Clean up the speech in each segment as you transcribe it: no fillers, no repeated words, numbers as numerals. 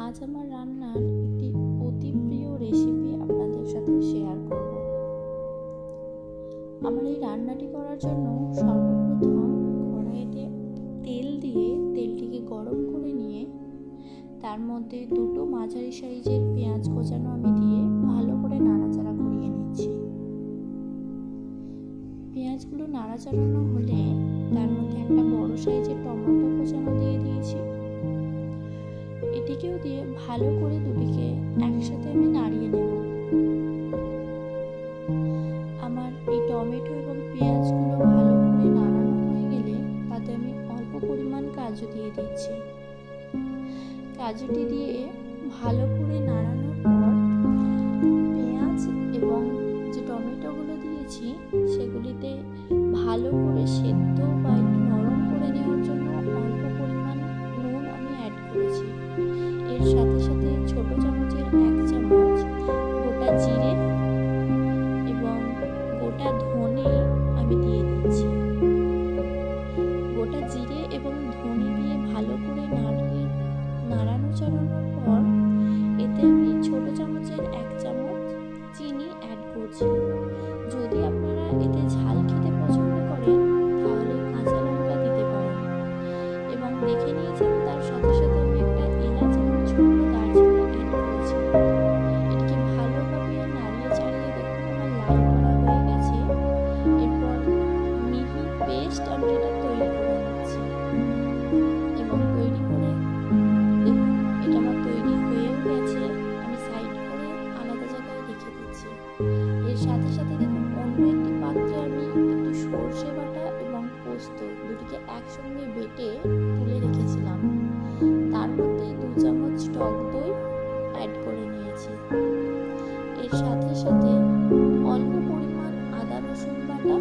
আজ আমার রান্নার একটি অতি প্রিয় রেসিপি আপনাদের সাথে শেয়ার করব। আমার এই রান্নাটি করার জন্য সর্বপ্রথম কড়াইতে তেল দিয়ে তেলটিকে গরম করে নিয়ে তার মধ্যে দুটো মাঝারি সাইজের পেঁয়াজ কোচানো আমি দিয়ে ভালো করে নাড়াচাড়া করিয়ে নিচ্ছি। পেঁয়াজগুলো নাড়াচাড়ানো হলে তার মধ্যে একটা বড় সাইজের টমেটো কোচানো দিয়ে দিয়েছি। এটিকেও দিয়ে ভালো করে দুটিকে একসাথে আমি নাড়িয়ে নেব। আমার এই টমেটো এবং পেঁয়াজগুলো ভালো করে নাড়ানো হয়ে গেলে তাতে আমি অল্প পরিমাণ কাজু দিয়ে দিচ্ছি। কাজুটি দিয়ে ভালো করে নাড়ানোর পর পেঁয়াজ এবং যে টমেটোগুলো দিয়েছি সেগুলিতে ভালো করে সেদ্ধ বা একটু নরম করে নেওয়ার জন্য অল্প পরিমাণ নুন আমি অ্যাড করেছি। এর সাথে সাথে ছোট চামচের 1 চামচ গোটা জিরে এবং গোটা ধনে আমি দিয়ে দিচ্ছি। গোটা জিরে এবং ধনে দিয়ে ভালো করে নাড়ানো চাড়ানোর পর এতে আমি ছোট চামচের 1 চামচ চিনি অ্যাড করছি। যদি আপনারা এতে ঝাল খেতে পছন্দ করেন তাহলে কাঁচা লঙ্কা দিতে পারেন। এবং দেখে নিয়েছেন তার সাথে সাথে আমি একটা এলাচ এবং ছোট্ট দারচিনি অ্যাড করেছি। এটিকে ভালোভাবে নাড়িয়ে চাড়িয়ে দেখুন আমার লাল করা হয়ে গেছে। এরপর মিহি পেস্ট আমি এটা তৈরি করে নিচ্ছি এবং তৈরি করে দেখুন এটা আমার তৈরি হয়েও গেছে। আমি সাইড করে আলাদা জায়গায় রেখে দিচ্ছি। এর সাথে সাথে দেখুন অন্য একটি পাত্রে আমি একটু সর্ষে বাটা এবং পোস্ত দুটিকে একসঙ্গে বেটে তুলে রেখেছিলাম। তার মধ্যে 2 চামচ টক দই অ্যাড করে নিয়েছি। এর সাথে সাথে অল্প পরিমাণ আদা রসুন বাটা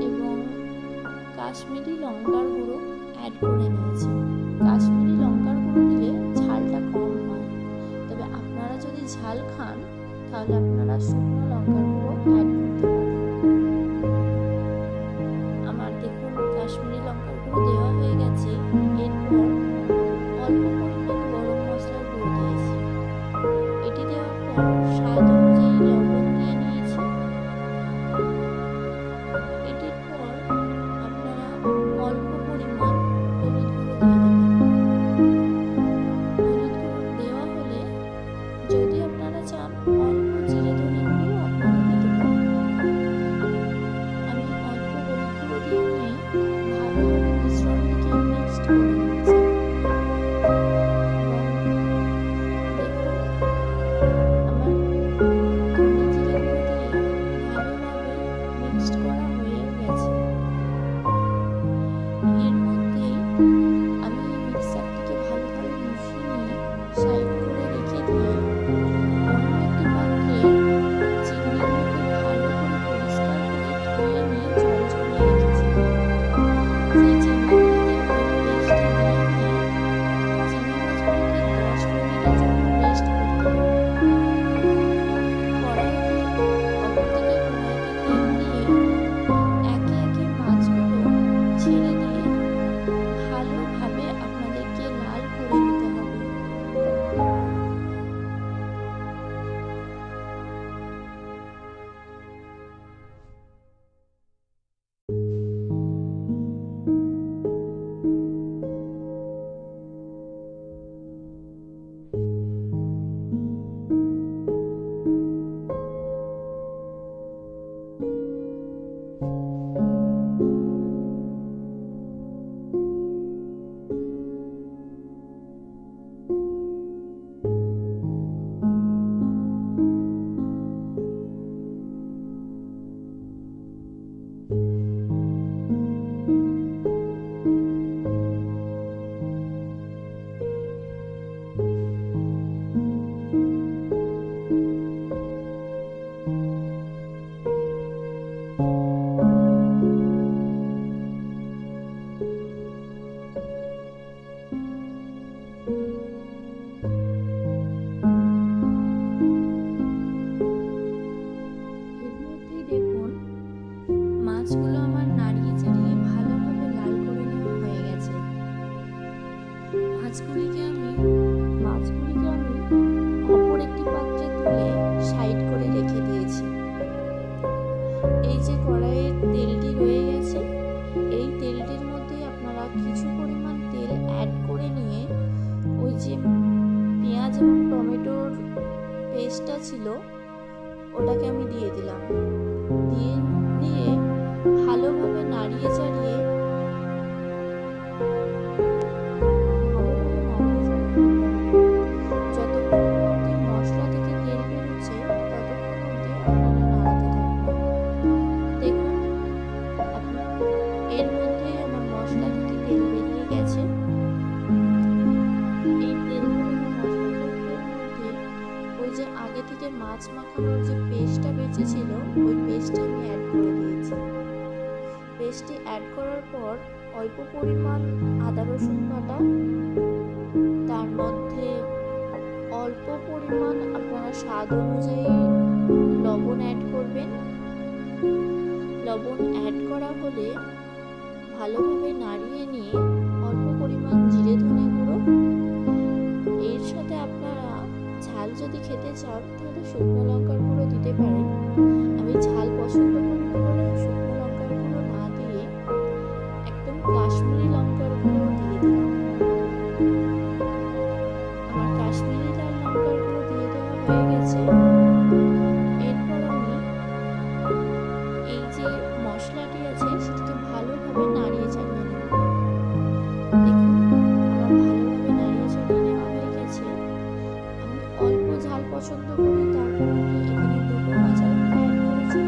এবং কাশ্মীরি লঙ্কার গুঁড়ো অ্যাড করে নিয়েছি। কাশ্মীরি লঙ্কার গুঁড়ো দিলে ঝালটা কম হয়, তবে আপনারা যদি ঝাল খান তাহলে আপনারা শুকনো লঙ্কার গুঁড়ো অ্যাড করতে পারেন। আমার দেখুন কাশ্মীরি লঙ্কার গুঁড়ো দেওয়া হয়ে গেছে। এরপর অল্প পরিমাণ গরম মশলার গুঁড়ো দিয়েছি। এটি দেওয়ার পর স্বাদ অনুযায়ী লবণ দিয়ে নিয়েছি। এটির পর আপনারা অল্প পরিমাণ হলুদ গুঁড়ো দিয়ে দেবেন। হলুদ গুঁড়ো দেওয়া হলে যদি আপনারা চান অল্প জিরে ধনে গুঁড়ো আপনারা দিতে পারেন। ভালোভাবে নাড়িয়ে চাড়িয়ে যতক্ষণ অবধি মশলা থেকে তেল বেরোচ্ছে ততক্ষণ অবধি আপনারা নাড়াতে থাকবেন। দেখুন এর মধ্যে আমার মশলা থেকে তেল বেরিয়ে গেছে। এই তেল বেরোনো মশলাটার মধ্যে ওই যে আগে থেকে মাছ মাখানোর যে পেস্টটা বেঁচেছিল ওই পেস্টটা আমি অ্যাড করে দিয়েছি। পেস্টটি অ্যাড করার পর অল্প পরিমাণ আদা রসুন বাটা, তার মধ্যে অল্প পরিমাণ আপনারা স্বাদ অনুযায়ী লবণ অ্যাড করবেন। লবণ অ্যাড করা হলে ভালোভাবে নাড়িয়ে নিয়ে অল্প পরিমাণ জিরে ধনে গুঁড়ো, এর সাথে আপনারা ঝাল যদি খেতে চান তাহলে শুকনো লঙ্কার গুঁড়ো দিতে পারেন। আমি ঝাল পছন্দ করি না বলে শুকনো লঙ্কার গুঁড়ো না দিয়ে একদম কাশ্মীরি লঙ্কার গুঁড়ো দিয়ে দিলাম। আমার কাশ্মীরি লাল লঙ্কার গুঁড়ো দিয়ে দেওয়া হয়ে গেছে। এরপর আমি এই যে মশলাটি আছে সেটাকে ভালোভাবে নাড়িয়ে চাড়িয়ে নেব। দেখুন আমার ভালোভাবে নাড়িয়ে চাড়িয়ে নেওয়া হয়ে গেছে। আমি অল্প ঝাল পছন্দ করি, তার কারণে এখানে দুটো কাঁচা লঙ্কা অ্যাড করেছি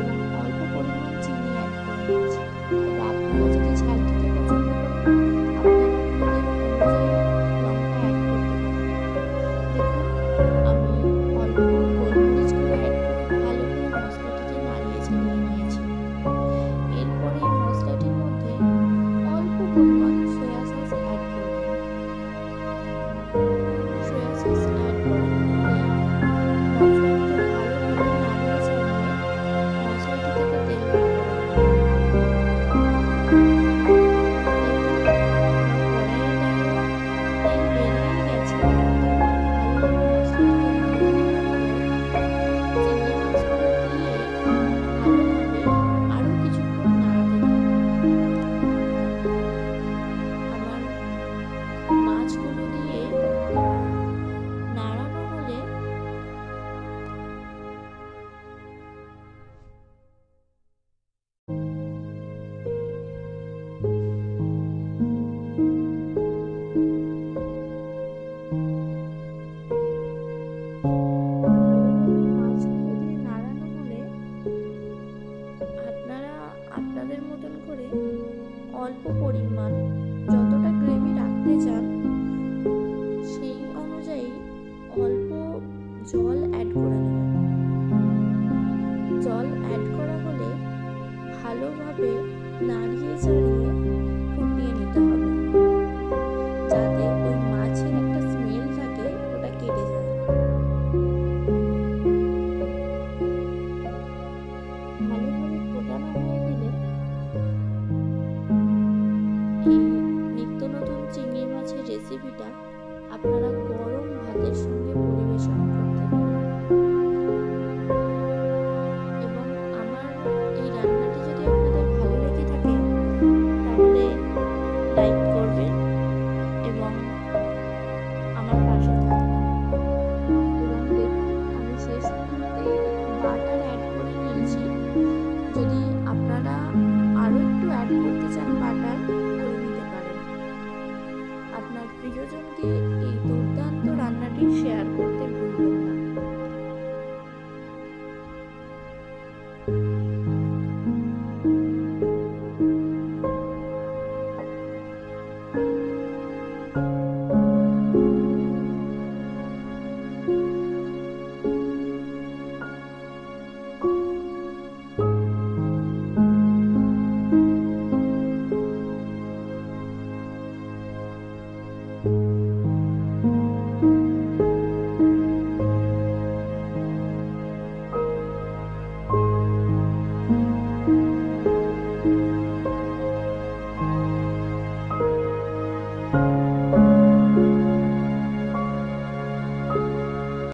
এবং অল্প পরিমাণ চিনি অ্যাড করে দিয়েছি। তবে আপনারা যদি ঝাল খেতে পছন্দ করেন আপনারা আপনাদের অনুযায়ী লঙ্কা অ্যাড করতে পারেন। দেখুন আমি অল্প গোলমরিচ গুঁড়ো অ্যাড করে ভালো করে মশলাটিকে নাড়িয়ে চাড়িয়ে নিয়েছি। এরপরে এই মশলাটির মধ্যে অল্প পরিমাণ সয়া সস অ্যাড করবেন। সয়া সস অ্যাড করার পরে মশলাটিকে ভালোভাবে নাড়িয়ে চাড়িয়ে মশলাটি থেকে তেল বের করে নেবেন। তেল বেরিয়ে গেছে। ভালোভাবে মশলাটিকে নাড়িয়ে নেওয়ার পরে চিংড়ি মাছগুলো দিয়ে ভালোভাবে আরো কিছুক্ষণ নাড়াতে থাকবেন। আমার মাছগুলো দিয়ে নাড়ানো হলে আপনারা আপনাদের মতন করে অল্প পরিমাণ যতটা গ্রেভি রাখতে চান সেই অনুযায়ী অল্প জল অ্যাড করে নেবেন। জল অ্যাড করা হলে ভালোভাবে নাড়িয়ে চাড়িয়ে ফুটিয়ে নিতে হবে, যাতে ওই মাছের একটা স্মেল থাকে ওটা কেটে যায়। ভালোভাবে ফোটানো হয়ে গেলে এই নিত্য নতুন চিংড়ি মাছের রেসিপিটা আপনারা গরম ভাতের সঙ্গে পরিবেশন করুন।